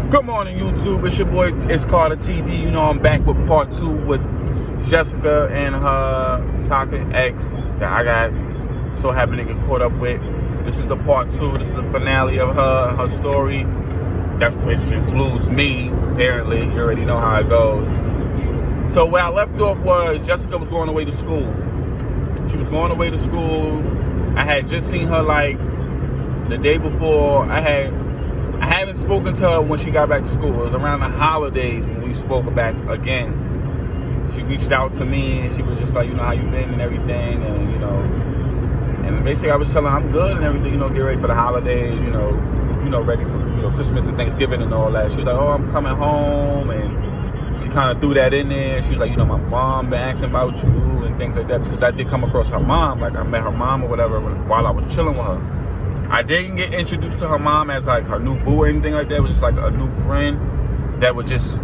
Good morning, YouTube. It's your boy, It's Carter TV. You know, I'm back with part 2 with Jessica and her toxic ex that I got so happy to get caught up with. This is the part 2. This is the finale of her story. That which includes me, apparently. You already know how it goes. So where I left off was Jessica was going away to school. She was going away to school. I had just seen her like the day before. I haven't spoken to her when she got back to school. It was around the holidays when we spoke back again. She reached out to me and she was just like, you know, how you been and everything, and and basically I was telling her I'm good and everything, get ready for the holidays, ready for Christmas and Thanksgiving and all that. She was like, oh, I'm coming home, and she kind of threw that in there. She was like, my mom been asking about you and things like that, because I did come across her mom, like I met her mom or whatever while I was chilling with her. I didn't get introduced to her mom as like her new boo or anything like that. It was just like a new friend that was just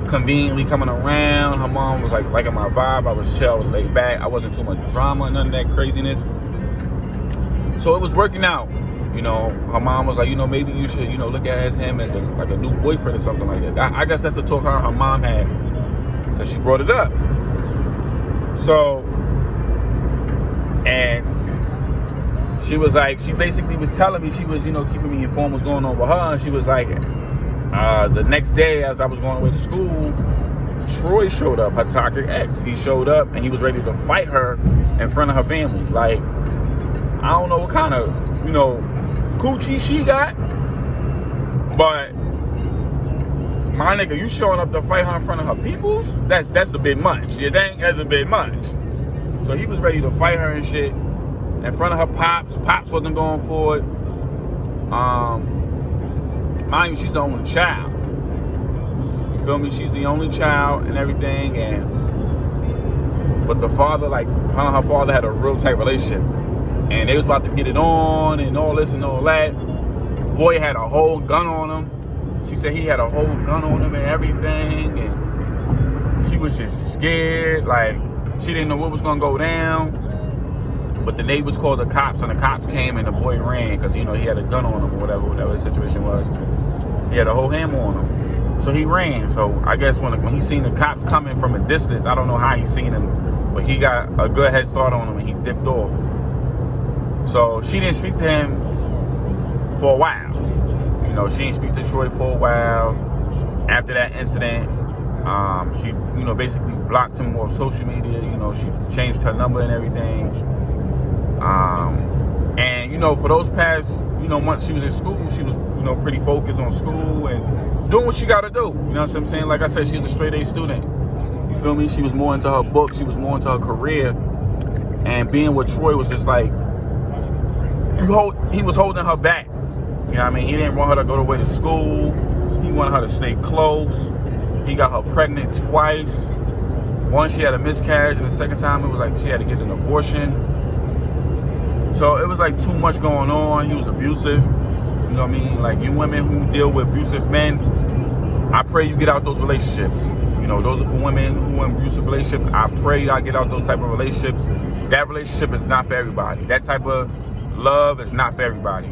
conveniently coming around. Her mom was like liking my vibe. I was chill, I was laid back. I wasn't too much drama, none of that craziness. So it was working out. Her mom was like, maybe you should, look at him as like a new boyfriend or something like that. I guess that's the talk her mom had, because she brought it up. So, and she was like, she basically was telling me, she was, keeping me informed what's going on with her. And she was like, the next day as I was going away to school, Troy showed up, her toxic ex. He showed up and he was ready to fight her in front of her family. Like, I don't know what kind of, coochie she got, but my nigga, you showing up to fight her in front of her peoples? That's a bit much. You think that's a bit much? So he was ready to fight her and shit in front of her pops. Pops wasn't going for it. Mind you, she's the only child. You feel me? She's the only child and everything. But the father, like, her and her father had a real tight relationship. And they was about to get it on and all this and all that. Boy had a whole gun on him. She said he had a whole gun on him and everything. And she was just scared. Like, she didn't know what was going to go down. But the neighbors called the cops, and the cops came, and the boy ran because, he had a gun on him or whatever the situation was. He had a whole hammer on him. So he ran. So I guess when he seen the cops coming from a distance, I don't know how he seen them, but he got a good head start on him, and he dipped off. So she didn't speak to him for a while. She didn't speak to Troy for a while. After that incident, she, basically blocked him off social media. She changed her number and everything. And, for those past, months she was in school, she was, pretty focused on school and doing what she got to do. You know what I'm saying? Like I said, she was a straight A student. You feel me? She was more into her book. She was more into her career. And being with Troy was just like, he was holding her back. You know what I mean? He didn't want her to go away to school. He wanted her to stay close. He got her pregnant twice. Once she had a miscarriage, and the second time it was like she had to get an abortion. So it was like too much going on. He was abusive. You know what I mean? Like, you women who deal with abusive men, I pray you get out those relationships. Those are for women who are in abusive relationships. I pray y'all get out those type of relationships. That relationship is not for everybody. That type of love is not for everybody.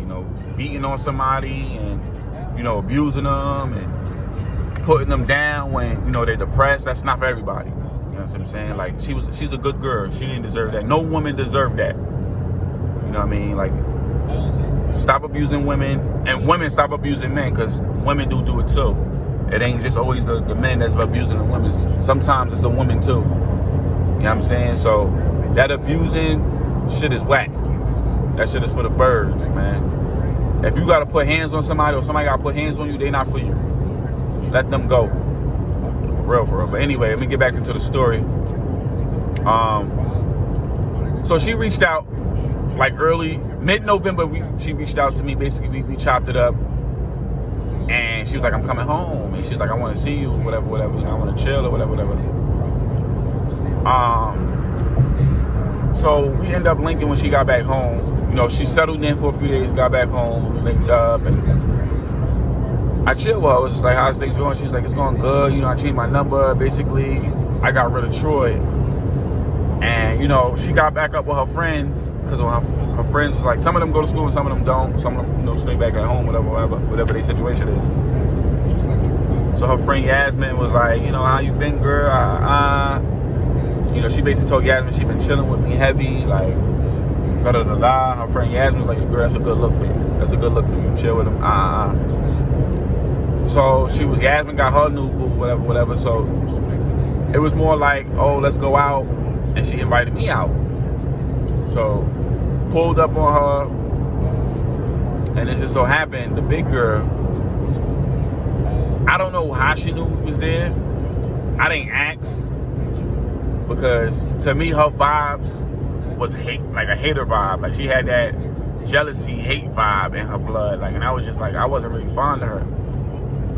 Beating on somebody and, abusing them and putting them down when, they're depressed, that's not for everybody. You know what I'm saying? Like, she's a good girl. She didn't deserve that. No woman deserved that. You know what I mean? Like, stop abusing women, and women stop abusing men, because women do it too. It ain't just always the men that's abusing the women. Sometimes it's the women too. You know what I'm saying? So that abusing shit is whack. That shit is for the birds, man. If you got to put hands on somebody, or somebody got to put hands on you, they not for you. Let them go. For real. But anyway, let me get back into the story. So she reached out, like mid-November, she reached out to me. Basically, we chopped it up. And she was like, I'm coming home. And she's like, I want to see you, whatever. I want to chill or whatever. So we ended up linking when she got back home. She settled in for a few days, got back home, we linked up, and I chilled with her. I was just like, how's things going? She's like, it's going good. I changed my number. Basically, I got rid of Troy. And, she got back up with her friends, because her friends was like, some of them go to school and some of them don't. Some of them, stay back at home, whatever their situation is. So her friend Yasmin was like, you know, how you been, girl? You know, she basically told Yasmin she been chilling with me heavy, like, da-da-da-da. Her friend Yasmin was like, girl, that's a good look for you. That's a good look for you. Chill with him. So Yasmin got her new boo, whatever. So it was more like, oh, let's go out. And she invited me out. So pulled up on her. And it just so happened, the big girl, I don't know how she knew we was there. I didn't ask. Because to me, her vibes was hate, like a hater vibe. Like she had that jealousy, hate vibe in her blood. Like, and I was just like, I wasn't really fond of her.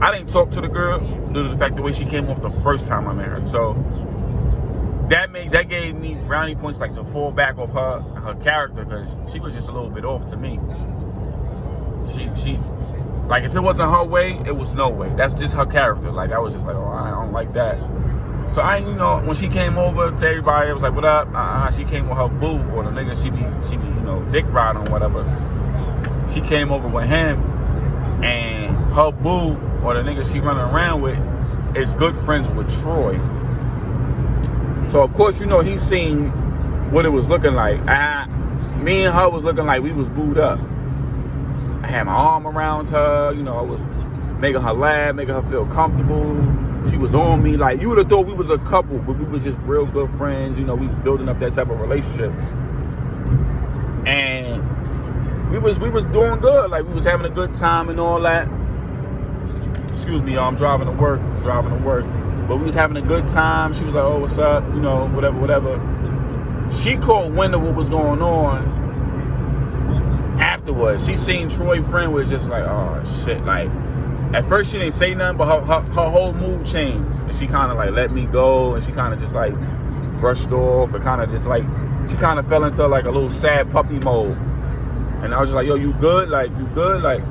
I didn't talk to the girl due to the fact the way she came off the first time I met her. So that gave me brownie points, like, to fall back off her character, because she was just a little bit off to me. She like, if it wasn't her way, it was no way. That's just her character. Like, I was just like, oh, I don't like that. So you know, when she came over to everybody, I was like, what up? She came with her boo, or the nigga she be, you know, dick riding or whatever. She came over with him, and her boo, or the nigga she running around with, is good friends with Troy. So of course, you know, he seen what it was looking like. Me and her was looking like we was booed up. I had my arm around her, you know, I was making her laugh, making her feel comfortable. She was on me. Like, you would have thought we was a couple, but we was just real good friends. You know, we was building up that type of relationship. And we was doing good. Like, we was having a good time and all that. Excuse me, y'all, I'm driving to work. But we was having a good time. She was like, oh, what's up? You know, whatever. She caught wind of what was going on afterwards. She seen Troy's friend was just like, oh, shit. Like, at first she didn't say nothing, but her whole mood changed. And she kind of like let me go, and she kind of just like brushed off, and kind of just like, she kind of fell into like a little sad puppy mode. And I was just like, yo, you good? Like, you good? Like,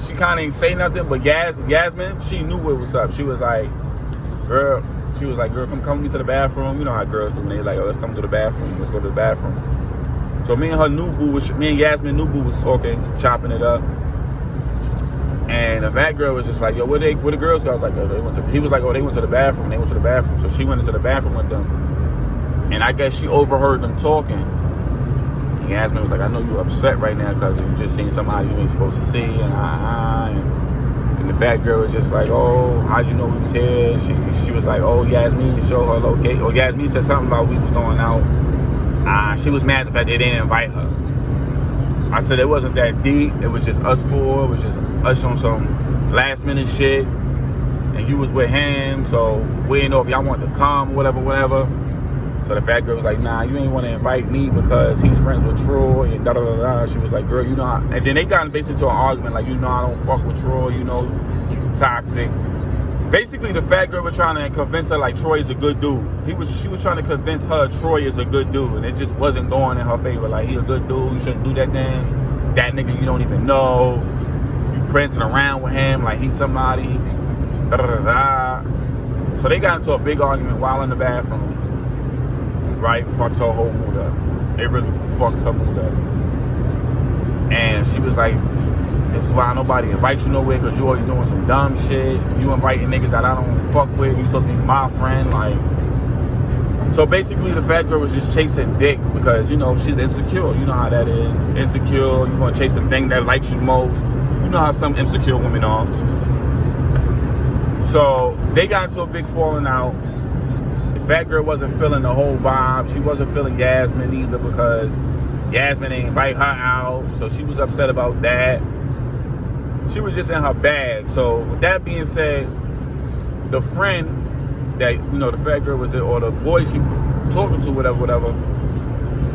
she kind of ain't say nothing, but Yasmin, she knew what was up. She was like, girl, come with me to the bathroom. You know how girls do when they like, oh, let's come to the bathroom. Let's go to the bathroom. So me and Yasmin new boo was talking, chopping it up. And the fat girl was just like, yo, where the girls go? I was like, oh, he was like, oh, they went to the bathroom. So she went into the bathroom with them. And I guess she overheard them talking. And Yasmin was like, I know you're upset right now because you just seen somebody you ain't supposed to see. And the fat girl was just like, oh, how'd you know we was here? She was like, oh, Yasmin showed her location. Or Yasmin said something about we was going out. She was mad at the fact they didn't invite her. I said it wasn't that deep. It was just us four. It was just us on some last minute shit. And you was with him, so we didn't know if y'all wanted to come, whatever. So the fat girl was like, nah, you ain't want to invite me because he's friends with Troy and da-da-da-da. She was like, girl, you know how... And then they got basically into an argument, like, you know I don't fuck with Troy, you know he's toxic. Basically, the fat girl was trying to convince her, like, Troy is a good dude. She was trying to convince her Troy is a good dude, and it just wasn't going in her favor. Like, he a good dude, you shouldn't do that thing. That nigga you don't even know. You prancing around with him like he's somebody. Da-da-da-da. So they got into a big argument while in the bathroom. Right? Fucked her whole mood up. They really fucked her mood up. And she was like, this is why nobody invites you nowhere, because you always doing some dumb shit. You inviting niggas that I don't fuck with. You supposed to be my friend. Like, so basically the fat girl was just chasing dick because, you know, she's insecure. You know how that is. Insecure. You want to chase the thing that likes you most. You know how some insecure women are. So they got into a big falling out. The fat girl wasn't feeling the whole vibe. She wasn't feeling Yasmin either because Yasmin didn't invite her out. So she was upset about that. She was just in her bag. So with that being said, the friend that, you know, the fat girl was, or the boy she talking to, whatever,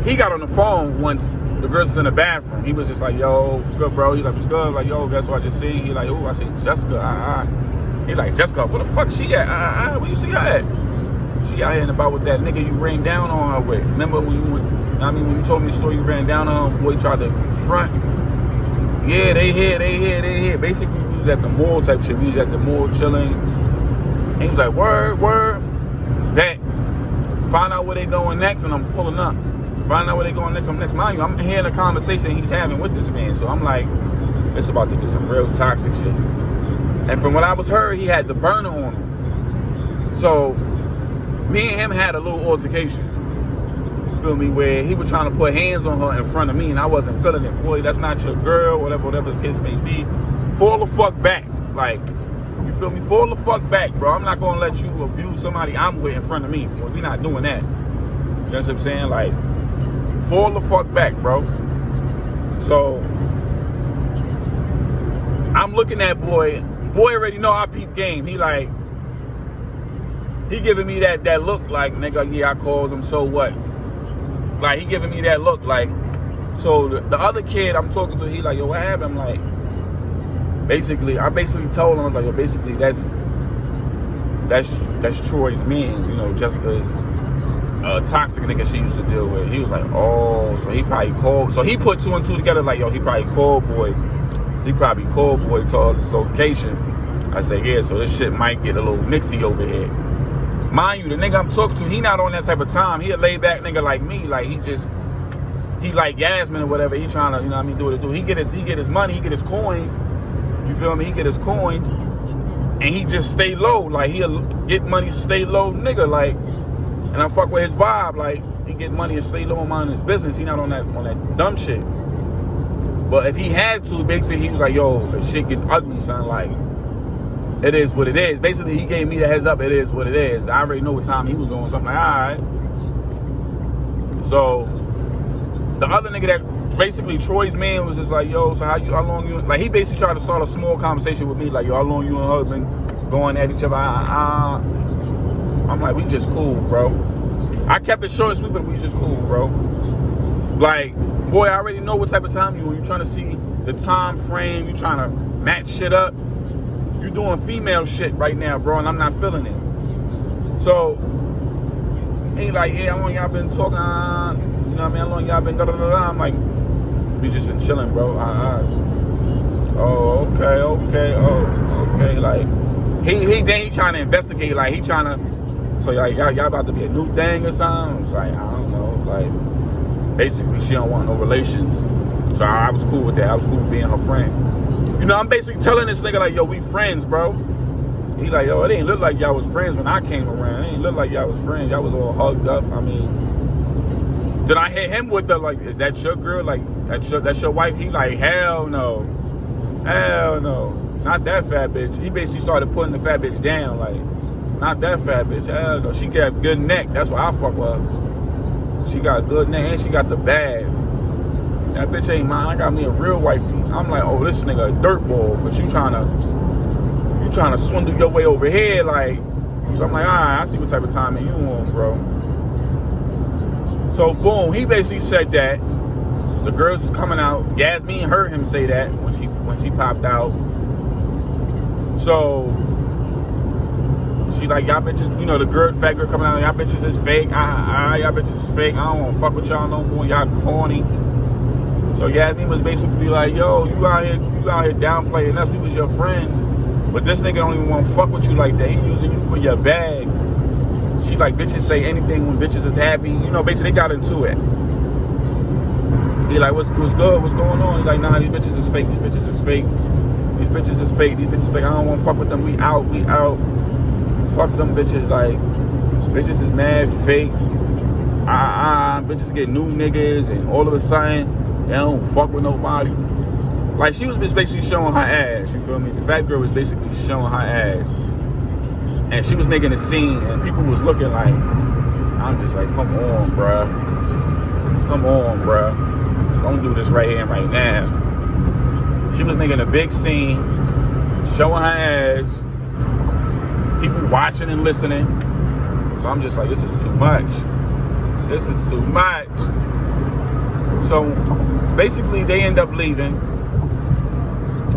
he got on the phone once the girls was in the bathroom. He was just like, yo, what's good, bro? He like, what's good? Like, yo, guess what I just seen? He like, oh, I see Jessica. He like, Jessica, where the fuck she at? Where you see her at? She out here and about with that nigga you ran down on her with. Remember when you went, when you told me the story, you ran down on her, boy tried to front. Yeah, they here. Basically, we was at the mall type shit. We was at the mall chilling. And he was like, word, bet. Find out where they going next, and I'm pulling up. Find out where they going next, I'm next. Mind you, I'm hearing a conversation he's having with this man. So I'm like, it's about to be some real toxic shit. And from what I was heard, he had the burner on him. So me and him had a little altercation. You feel me? Where he was trying to put hands on her in front of me, and I wasn't feeling it. Boy, that's not your girl, whatever the case may be. Fall the fuck back. Like, you feel me? Fall the fuck back, bro. I'm not gonna let you abuse somebody I'm with in front of me. Boy, we not doing that. You know what I'm saying? Like, fall the fuck back, bro. So I'm looking at boy. Boy already know I peep game. He giving me that look like, nigga, yeah, I called him, so what? Like, he giving me that look like. So the other kid I'm talking to, he like, yo, what happened? I'm like, I basically told him, I was like, yo, basically that's Troy's man. You know, Jessica's a toxic nigga she used to deal with. He was like, oh, so he probably called. So he put two and two together like, yo, he probably called boy. He probably called boy, told his location. I said, yeah, so this shit might get a little mixy over here. Mind you, the nigga I'm talking to, he not on that type of time. He a laid back nigga like me. Like, he like Yasmin or whatever. He trying to, you know what I mean, do what it do. He get his money, he get his coins. You feel me? He get his coins. And he just stay low. Like, he'll get money, stay low nigga. Like, and I fuck with his vibe. Like, he get money and stay low and mind his business. He not on that dumb shit. But if he had to, basically, he was like, yo, the shit get ugly, son. Like, it is what it is. Basically, he gave me the heads up, it is what it is. I already know what time he was on, so I'm like, all right. So, the other nigga that, basically, Troy's man was just like, yo, so how long you, like, he basically tried to start a small conversation with me, like, yo, how long you and her been going at each other? I'm like, we just cool, bro. I kept it short and sweet, but we just cool, bro. Like, boy, I already know what type of time you trying to see the time frame, you trying to match shit up. You doing female shit right now, bro, and I'm not feeling it. So, he like, yeah, how long y'all been talking? You know what I mean? How long y'all been da-da-da-da? I'm like, we just been chilling, bro. Oh, okay. Like, he trying to investigate. Like, he trying to, so like, y'all about to be a new thing or something? It's like, I don't know. Like, basically, she don't want no relations. So I was cool with that. I was cool with being her friend. You know, I'm basically telling this nigga like, yo, we friends, bro. He like, yo, it ain't look like y'all was friends when I came around. It ain't look like y'all was friends. Y'all was all hugged up. I mean, then I hit him with the, like, is that your girl? Like, that's your wife? He like, hell no. Not that fat bitch. He basically started putting the fat bitch down. Like, not that fat bitch. Hell no. She got good neck. That's why I fuck with her. She got good neck and she got the bag. That bitch ain't mine. I got me a real wifey. I'm like, oh, this nigga a dirtball, but you trying to swindle your way over here, like. So I'm like, all right, I see what type of timing you on, bro. So boom, he basically said that the girls was coming out. Yasmin heard him say that when she popped out. So she like, y'all bitches, you know, the fat girl coming out, y'all bitches is fake. Y'all bitches is fake. I don't want to fuck with y'all no more. Y'all corny. So Yasmin was basically like, yo, you out here downplaying us. We was your friends. But this nigga don't even want to fuck with you like that. He using you for your bag. She like, bitches say anything when bitches is happy. You know, basically they got into it. He like, what's good? What's going on? He like, nah, these bitches is fake. These bitches is fake. These bitches is fake. These bitches fake. I don't want to fuck with them. We out. Fuck them bitches. Like, bitches is mad fake. Bitches get new niggas and all of a sudden, they don't fuck with nobody. Like, she was basically showing her ass, you feel me? The fat girl was basically showing her ass. And she was making a scene, and people was looking like, I'm just like, come on, bruh. Don't do this right here and right now. She was making a big scene, showing her ass, people watching and listening. So I'm just like, this is too much. So basically, they end up leaving.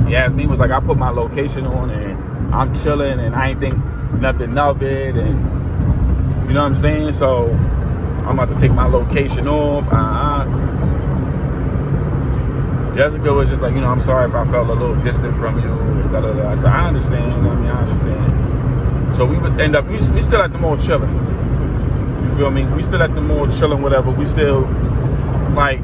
Yasmin was like, I put my location on and I'm chilling and I ain't think nothing of it, and you know what I'm saying? So I'm about to take my location off. Jessica was just like, you know, I'm sorry if I felt a little distant from you. I said, I understand. I understand. So we would end up, we still at the mall chilling. You feel me? We still at the mall chilling, whatever. We still, like,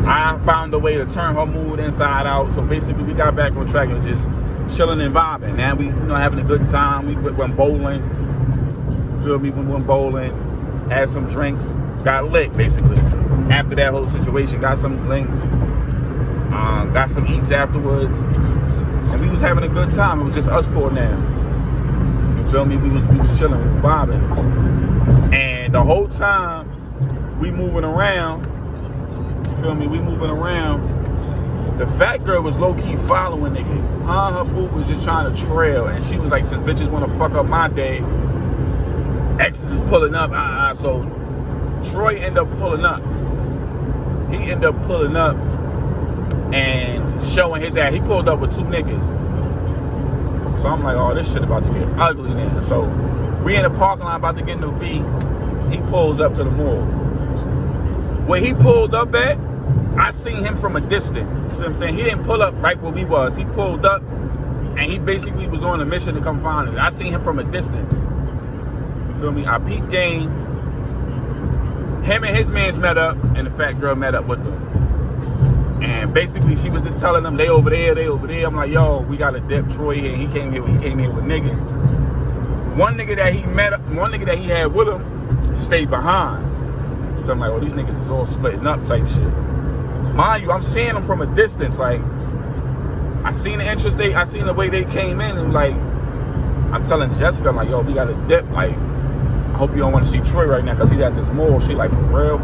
I found a way to turn her mood inside out. So basically, we got back on track and just chilling and vibing. Now we, having a good time. We went bowling. Feel me? We went bowling, had some drinks, got lit basically. After that whole situation, got some links, got some eats afterwards, and we was having a good time. It was just us four now. You feel me? We was chilling, we was vibing, and the whole time we moving around. You feel me? We moving around. The fat girl was low-key following niggas. Her boo was just trying to trail, and she was like, since bitches want to fuck up my day, exes is pulling up. So Troy ended up pulling up. He ended up pulling up and showing his ass. He pulled up with 2 niggas. So I'm like, oh, this shit about to get ugly now. So we in the parking lot about to get in the V. He pulls up to the mall. Where he pulled up at, I seen him from a distance. You see what I'm saying? He didn't pull up right where we was. He pulled up and he basically was on a mission to come find us. I seen him from a distance. You feel me? I peeped game. Him and his mans met up, and the fat girl met up with them. And basically, she was just telling them, they over there, they over there. I'm like, yo, we got a dip Troy here. He came here with niggas. One nigga that he had with him stayed behind. So I'm like, oh, these niggas is all splitting up type shit. Mind you, I'm seeing them from a distance. Like, I seen the interest, I seen the way they came in, and like, I'm telling Jessica, I'm like, yo, we got a dip. Like, I hope you don't want to see Troy right now because he's at this mall. She like, for real?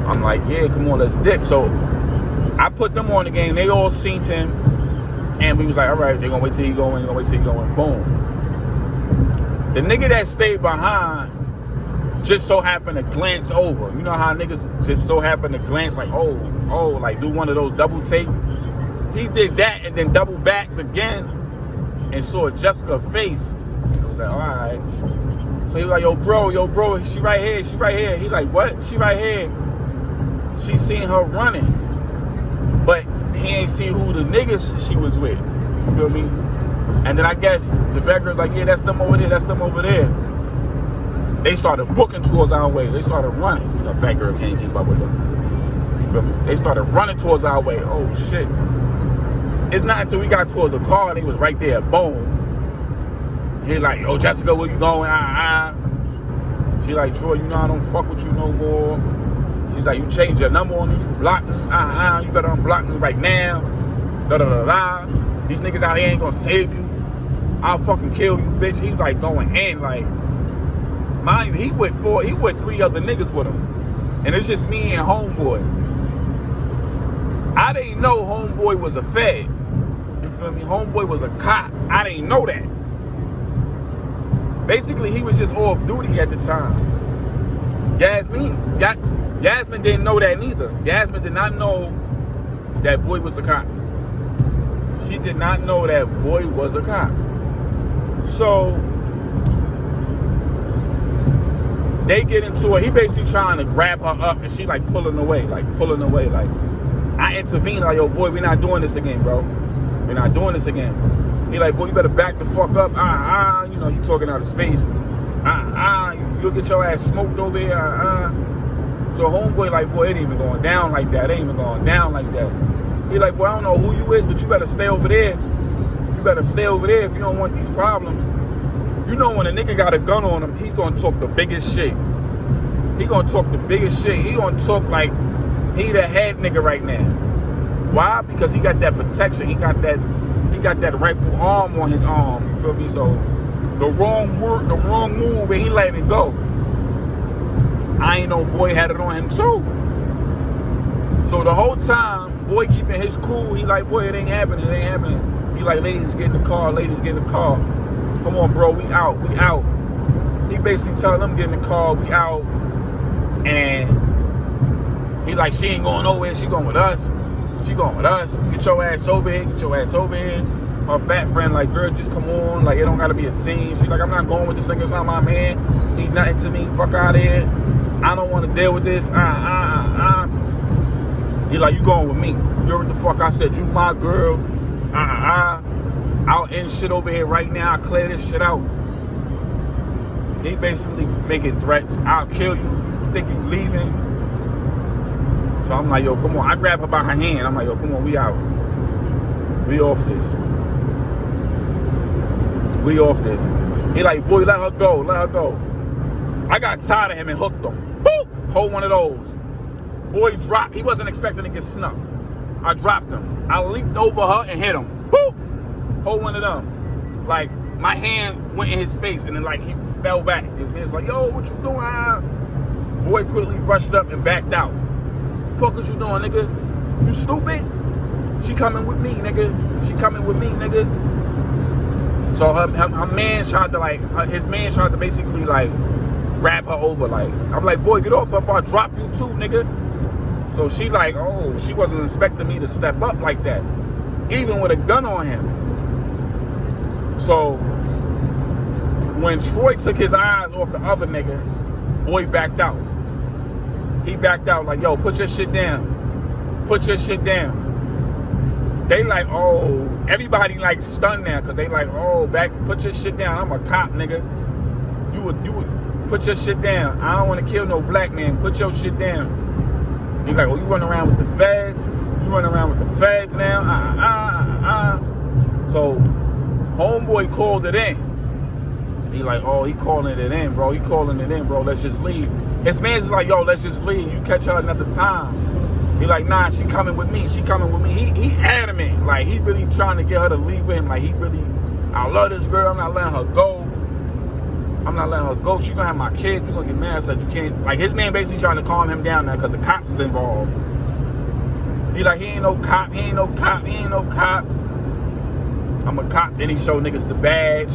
I'm like, yeah, come on, let's dip. So I put them on the game. They all seen him. And we was like, all right, they're going to wait till he go in. Boom. The nigga that stayed behind just so happened to glance over. You know how niggas just so happen to glance like, oh, like do one of those double take. He did that and then double backed again and saw Jessica's face. I was like, all right. So he was like, yo, bro, she right here. He like, what? She right here. She seen her running. But he ain't seen who the niggas she was with. You feel me? And then I guess the fat girl's like, yeah, that's them over there. They started booking towards our way. They started running. You know, fat girl can't keep up with them. You feel me? They started running towards our way. Oh, shit. It's not until we got towards the car and they was right there. Boom. He like, yo, Jessica, where you going? She like, Troy, you know I don't fuck with you no more. She's like, you changed your number on me, you blocked me. You better unblock me right now. These niggas out here ain't gonna save you. I'll fucking kill you, bitch. He was like going in, like, mind you, he with 3 other niggas with him. And it's just me and Homeboy. I didn't know Homeboy was a fed. You feel me? Homeboy was a cop. I didn't know that. Basically, he was just off duty at the time. Yasmin didn't know that neither. Yasmin did not know that boy was a cop. She did not know that boy was a cop. So they get into it. He basically trying to grab her up, and she like pulling away. Like I intervene, like, yo, boy, we're not doing this again, bro. We're not doing this again. He like, boy, you better back the fuck up. You know, he talking out his face. You'll get your ass smoked over here. So Homeboy like, boy, it ain't even going down like that. He like, boy, I don't know who you is, but you better stay over there. If you don't want these problems. You know, when a nigga got a gun on him, he gonna talk the biggest shit. He gonna talk like he the head nigga right now. Why? Because he got that protection. He got that rifle arm on his arm. You feel me? So the wrong move, and he let it go. I ain't know boy had it on him too. So the whole time, boy keeping his cool. He like, boy, it ain't happening. He like, ladies, get in the car. Come on, bro, we out. He basically telling them, get in the car, we out. And he like, she ain't going nowhere, she going with us. Get your ass over here. Her fat friend like, girl, just come on. Like, it don't gotta be a scene. She like, I'm not going with this nigga. It's not my man. He nothing to me. Fuck out of here. I don't want to deal with this. He like, you going with me. You heard what the fuck I said. You my girl. I'll end shit over here right now. I'll clear this shit out. He basically making threats. I'll kill you if you think you leaving. So I'm like, yo, come on. I grab her by her hand. I'm like, yo, come on, we out. We off this. We off this. He like, boy, let her go, let her go. I got tired of him and hooked him. Boop! Hold one of those. Boy dropped. He wasn't expecting to get snuffed. I dropped him. I leaped over her and hit him. Boop! Hold one of them. Like, my hand went in his face and then like he fell back. His man's like, yo, what you doing? Boy quickly rushed up and backed out. Fuck is you doing, nigga? You stupid? She coming with me, nigga. She coming with me, nigga. So her man tried to like, his man tried to basically like grab her over. Like, I'm like, boy, get off her if I drop you too, nigga. So she like, oh, she wasn't expecting me to step up like that, even with a gun on him. So when Troy took his eyes off the other nigga, boy backed out. He backed out like, yo, put your shit down. Put your shit down. They like, oh, everybody like stunned now because they like, oh, put your shit down. I'm a cop, nigga. You would put your shit down. I don't want to kill no black man. Put your shit down. He's like, oh, you run around with the feds? You run around with the feds now? So homeboy called it in. He like, oh, he calling it in, bro. He calling it in, bro. Let's just leave. His man's just like, yo, let's just leave. You catch her another time. He like, nah, she coming with me. She coming with me. He adamant. Like, he really trying to get her to leave with him. Like, he really, I love this girl. I'm not letting her go. I'm not letting her go. She gonna have my kids. We gonna get mad. So you can't. Like, his man basically trying to calm him down now because the cops is involved. He like, he ain't no cop. He ain't no cop. He ain't no cop. I'm a cop. Then he show niggas the badge.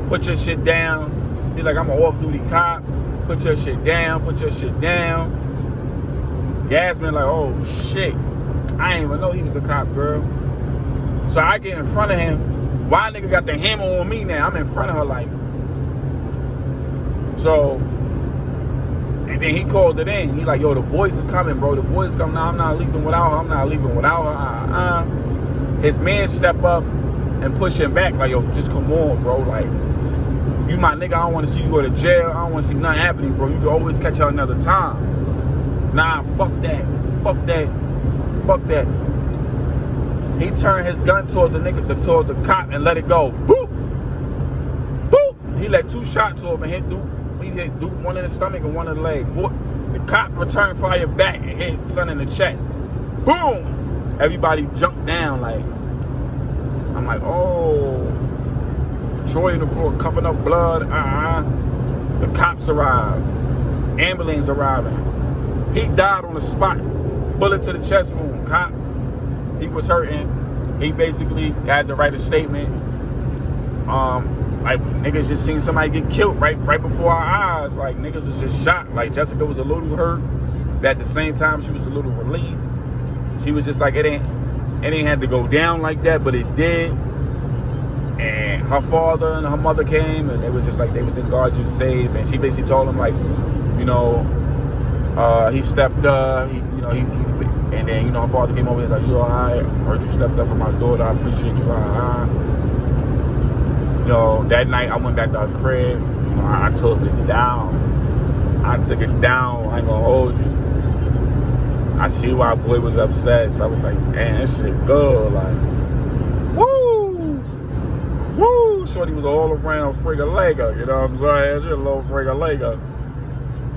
Put your shit down. He like, I'm an off-duty cop. Put your shit down. Put your shit down. Yasmin like, oh shit, I ain't even know he was a cop, girl. So I get in front of him. Why nigga got the hammer on me now? I'm in front of her like. So, and then he called it in. He like, yo, the boys is coming, bro. The boys coming. Nah, I'm not leaving without her. I'm not leaving without her. His man step up and push him back like, yo, just come on, bro. Like, you my nigga. I don't want to see you go to jail. I don't want to see nothing happening, bro. You can always catch her another time. Nah, fuck that. Fuck that. Fuck that. He turned his gun toward the nigga, toward the cop and let it go. Boop! Boop! He let 2 shots off and hit Duke. He hit Duke, one in the stomach and one in the leg. Boy, the cop returned fire back and hit son in the chest. Boom! Everybody jumped down like, I'm like, oh. Troy in the floor coughing up blood. The cops arrived. Ambulance arriving. He died on the spot. Bullet to the chest wound. Cop. He was hurting. He basically had to write a statement. Like niggas just seen somebody get killed right before our eyes. Like niggas was just shot. Like Jessica was a little hurt, but at the same time she was a little relieved. She was just like, it ain't had to go down like that, but it did. And her father and her mother came, and it was just like they was in God you safe. And she basically told him like, you know. He stepped up, and then, her father came over and was like, you all right? Heard you stepped up for my daughter. I appreciate you. That night I went back to her crib. I took it down. I took it down. I ain't gonna hold you. I see why boy was upset. So I was like, man, this shit good. Like, woo! Woo! Shorty was all around Frigga-Lega. You know what I'm saying? She's a little Frigga-Lega.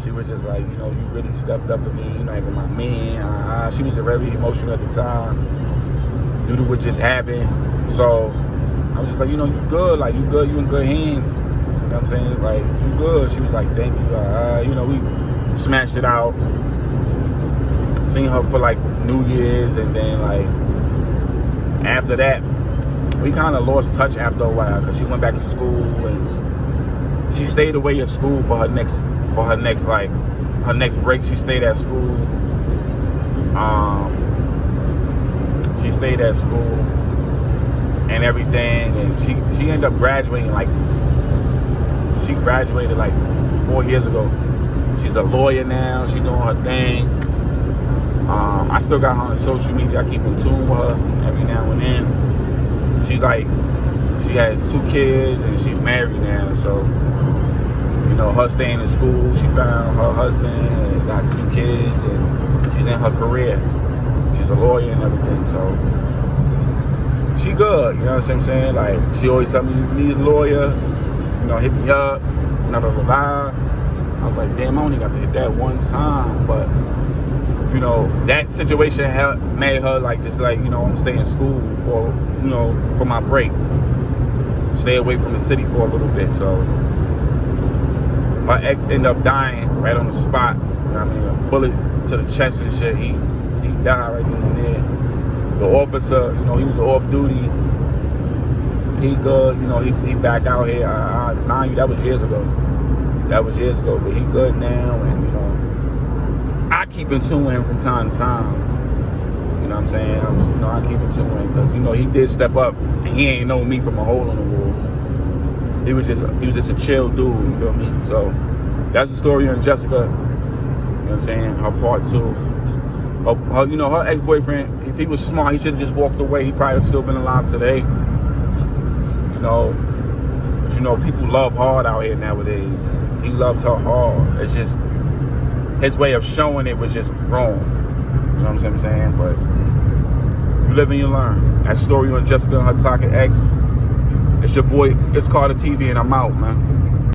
She was just like, you really stepped up for me. You're not even my man. She was very emotional at the time due to what just happened. So I was just like, you good. Like, you good. You in good hands. You know what I'm saying? Like, you good. She was like, thank you. We smashed it out. Seen her for like New Year's, and then like after that, we kind of lost touch after a while because she went back to school and she stayed away at school for her next break. She stayed at school. She stayed at school and everything, and she ended up graduating. Like, she graduated like 4 years ago. She's a lawyer now. She doing her thing. I still got her on social media. I keep in tune with her every now and then. She's like, she has 2 kids and she's married now. So, her staying in school, she found her husband and got 2 kids, and she's in her career. She's a lawyer and everything. So, she good, you know what I'm saying? Like, she always tell me, you need a lawyer, you know, hit me up, blah, blah, blah, blah. I was like, damn, I only got to hit that one time, but, you know, that situation made her, like, just like, you know, I'm staying in school for, you know, for my break. Stay away from the city for a little bit, so her ex ended up dying right on the spot. You know what I mean? A bullet to the chest and shit. He died right then and there. The officer, you know, he was off duty. He good, you know, he back out here. Mind you, that was years ago. But he good now, and, you know, I keep in tune with him from time to time. You know what I'm saying? I keep in tune with him because, you know, he did step up, and he ain't know me from a hole in the wall. He was just a chill dude, you feel me? So that's the story on Jessica. You know what I'm saying? Her part 2. Her, you know, her ex-boyfriend, if he was smart, he should have just walked away. He probably would still been alive today. You know, but, you know, people love hard out here nowadays. And he loved her hard. It's just his way of showing it was just wrong. You know what I'm saying? But you live and you learn. That story on Jessica and her toxic ex. It's your boy, It's Carter TV, and I'm out, man.